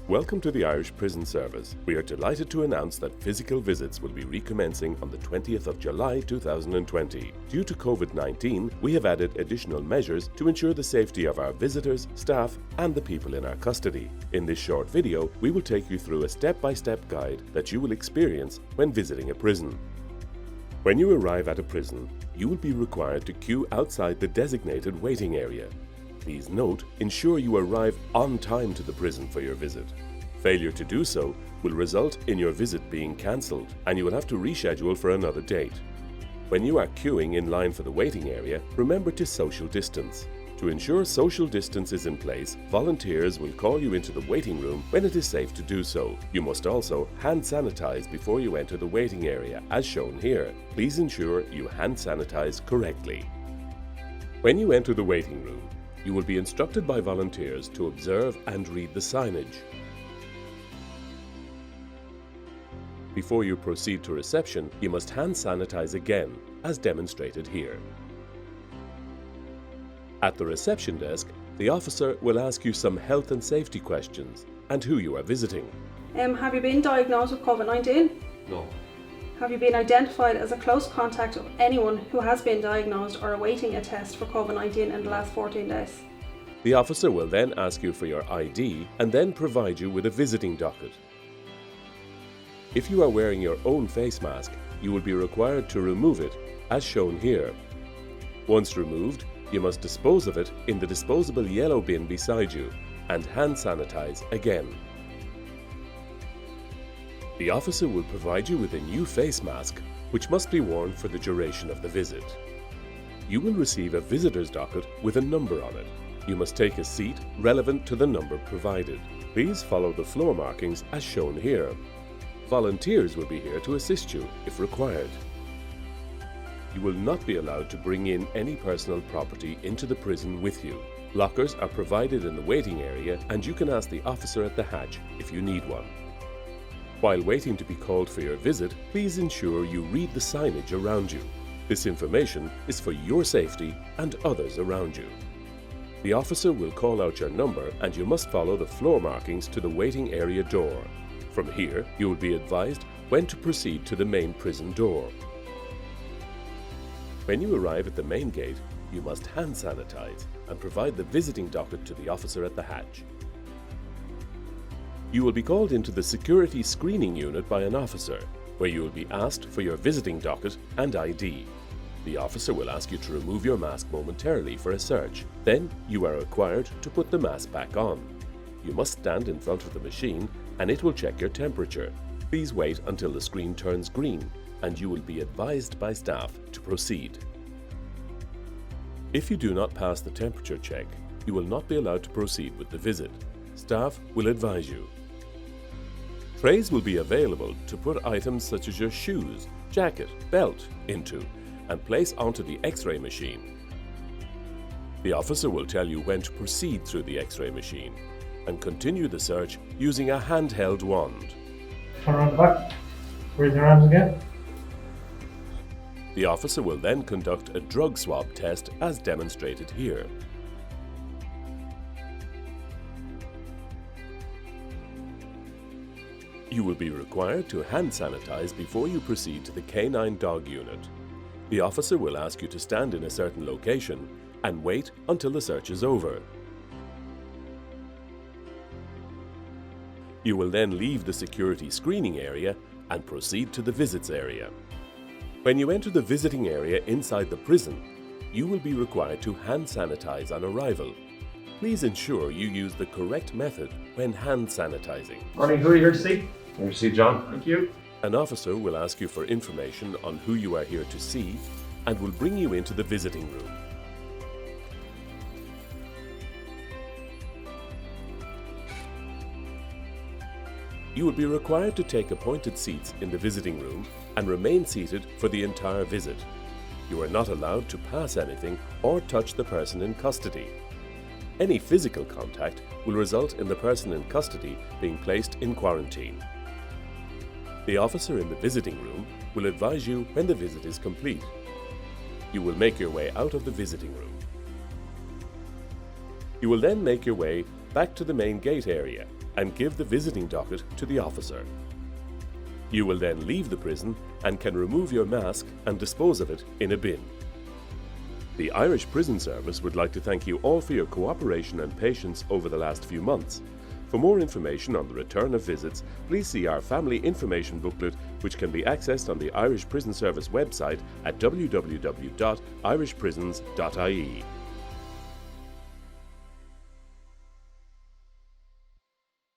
Welcome to the Irish Prison Service. We are delighted to announce that physical visits will be recommencing on the 20th of July 2020. Due to COVID-19, we have added additional measures to ensure the safety of our visitors, staff, and the people in our custody. In this short video, we will take you through a step-by-step guide that you will experience when visiting a prison. When you arrive at a prison, you will be required to queue outside the designated waiting area. Please note, ensure you arrive on time to the prison for your visit. Failure to do so will result in your visit being cancelled and you will have to reschedule for another date. When you are queuing in line for the waiting area, remember to social distance. To ensure social distance is in place, volunteers will call you into the waiting room when it is safe to do so. You must also hand sanitize before you enter the waiting area, as shown here. Please ensure you hand sanitize correctly. When you enter the waiting room, you will be instructed by volunteers to observe and read the signage. Before you proceed to reception, you must hand sanitize again, as demonstrated here. At the reception desk, the officer will ask you some health and safety questions and who you are visiting. Have you been diagnosed with COVID-19? No. Have you been identified as a close contact of anyone who has been diagnosed or awaiting a test for COVID-19 in the last 14 days? The officer will then ask you for your ID and then provide you with a visiting docket. If you are wearing your own face mask, you will be required to remove it, as shown here. Once removed, you must dispose of it in the disposable yellow bin beside you and hand sanitize again. The officer will provide you with a new face mask, which must be worn for the duration of the visit. You will receive a visitor's docket with a number on it. You must take a seat relevant to the number provided. Please follow the floor markings as shown here. Volunteers will be here to assist you if required. You will not be allowed to bring in any personal property into the prison with you. Lockers are provided in the waiting area and you can ask the officer at the hatch if you need one. While waiting to be called for your visit, please ensure you read the signage around you. This information is for your safety and others around you. The officer will call out your number and you must follow the floor markings to the waiting area door. From here, you will be advised when to proceed to the main prison door. When you arrive at the main gate, you must hand sanitize and provide the visiting docket to the officer at the hatch. You will be called into the security screening unit by an officer, where you will be asked for your visiting docket and ID. The officer will ask you to remove your mask momentarily for a search. Then you are required to put the mask back on. You must stand in front of the machine and it will check your temperature. Please wait until the screen turns green and you will be advised by staff to proceed. If you do not pass the temperature check, you will not be allowed to proceed with the visit. Staff will advise you. Trays will be available to put items such as your shoes, jacket, belt into and place onto the X-ray machine. The officer will tell you when to proceed through the X-ray machine and continue the search using a handheld wand. Turn around the back. Raise your arms again. The officer will then conduct a drug swab test as demonstrated here. You will be required to hand sanitize before you proceed to the K9 dog unit. The officer will ask you to stand in a certain location and wait until the search is over. You will then leave the security screening area and proceed to the visits area. When you enter the visiting area inside the prison, you will be required to hand sanitize on arrival. Please ensure you use the correct method when hand sanitizing. Morning, who are you here to see? Here to see John. Thank you. An officer will ask you for information on who you are here to see and will bring you into the visiting room. You will be required to take appointed seats in the visiting room and remain seated for the entire visit. You are not allowed to pass anything or touch the person in custody. Any physical contact will result in the person in custody being placed in quarantine. The officer in the visiting room will advise you when the visit is complete. You will make your way out of the visiting room. You will then make your way back to the main gate area and give the visiting docket to the officer. You will then leave the prison and can remove your mask and dispose of it in a bin. The Irish Prison Service would like to thank you all for your cooperation and patience over the last few months. For more information on the return of visits, please see our family information booklet, which can be accessed on the Irish Prison Service website at www.irishprisons.ie.